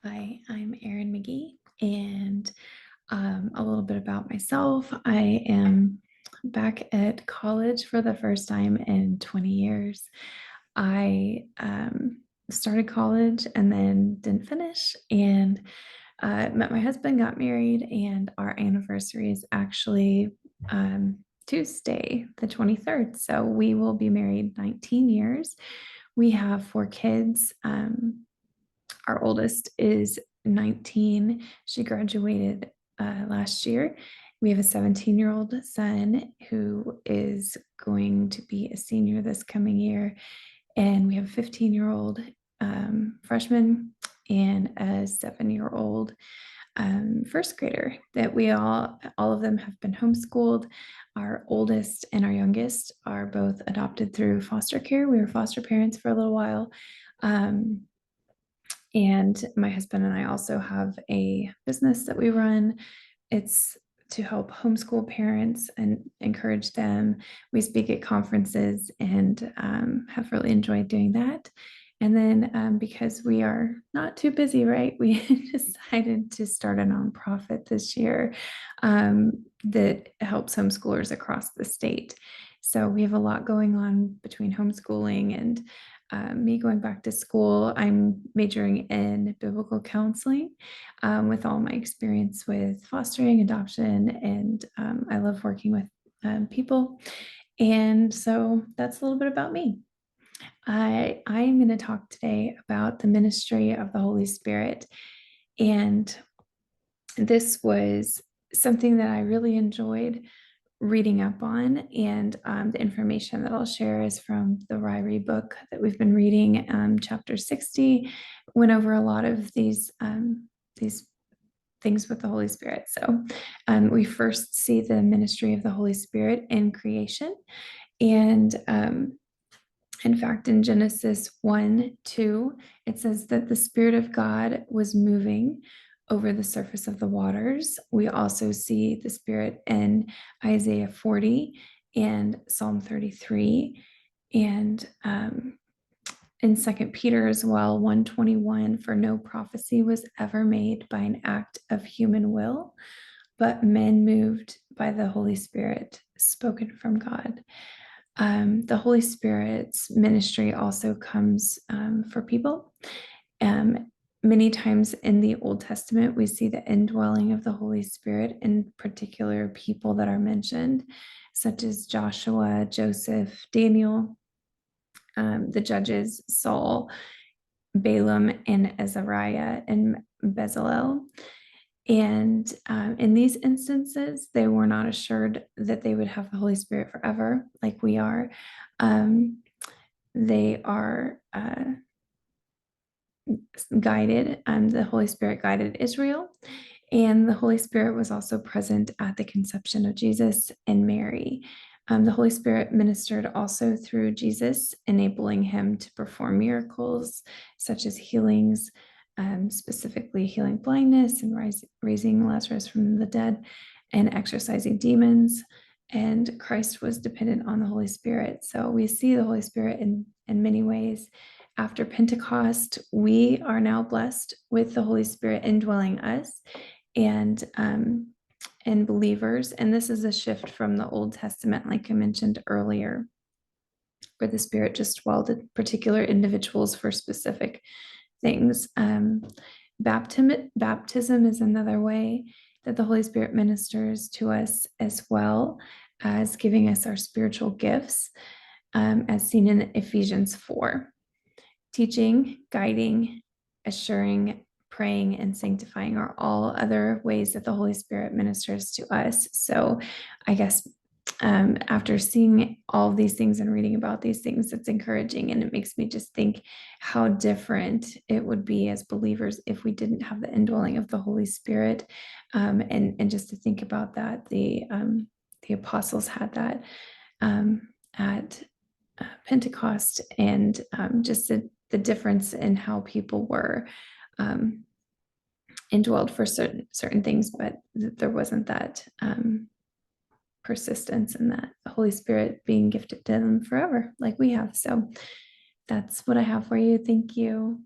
Hi, I'm Erin McGhee, and a little bit about myself. I am back at college for the first time in 20 years. I started college and then didn't finish, and met my husband, got married, and our anniversary is actually Tuesday, the 23rd. So we will be married 19 years. We have 4 kids. Our oldest is 19. She graduated last year. We have a 17-year-old son who is going to be a senior this coming year. And we have a 15-year-old freshman and a 7-year-old first grader that all of them have been homeschooled. Our oldest and our youngest are both adopted through foster care. We were foster parents for a little while. And my husband and I also have a business that we run. It's to help homeschool parents and encourage them. We speak at conferences and have really enjoyed doing that. And then because we are not too busy, right, we decided to start a nonprofit this year that helps homeschoolers across the state. So we have a lot going on between homeschooling and me going back to school. I'm majoring in biblical counseling with all my experience with fostering, adoption, and I love working with people. And so that's a little bit about me. I am going to talk today about the ministry of the Holy Spirit. And this was something that I really enjoyed reading up on, and the information that I'll share is from the Ryrie book that we've been reading. Chapter 60 went over a lot of these things with the Holy Spirit. So we first see the ministry of the Holy Spirit in creation, and in fact, in Genesis 1:2, it says that the Spirit of God was moving over the surface of the waters. We also see the Spirit in Isaiah 40 and Psalm 33, and in 2 Peter as well, 1:21, for no prophecy was ever made by an act of human will, but men moved by the Holy Spirit, spoken from God. The Holy Spirit's ministry also comes for people. Many times in the Old Testament, we see the indwelling of the Holy Spirit in particular people that are mentioned, such as Joshua, Joseph, Daniel, the judges, Saul, Balaam, and Azariah, and Bezalel. And in these instances, they were not assured that they would have the Holy Spirit forever, like we are. They are guided, the Holy Spirit guided Israel, and the Holy Spirit was also present at the conception of Jesus and Mary. The Holy Spirit ministered also through Jesus, enabling him to perform miracles such as healings, specifically healing blindness and raising Lazarus from the dead and exorcising demons. And Christ was dependent on the Holy Spirit. So we see the Holy Spirit in many ways. After Pentecost, we are now blessed with the Holy Spirit indwelling us and believers. And this is a shift from the Old Testament, like I mentioned earlier, where the Spirit just dwelled in particular individuals for specific things. Baptism is another way that the Holy Spirit ministers to us, as well as giving us our spiritual gifts, as seen in Ephesians 4. Teaching, guiding, assuring, praying, and sanctifying are all other ways that the Holy Spirit ministers to us. So I guess after seeing all of these things and reading about these things, it's encouraging, and it makes me just think how different it would be as believers if we didn't have the indwelling of the Holy Spirit. And just to think about that, the apostles had that at Pentecost, and just the difference in how people were indwelled for certain things, but there wasn't that persistence in that the Holy Spirit being gifted to them forever like we have. So that's what I have for you. Thank you.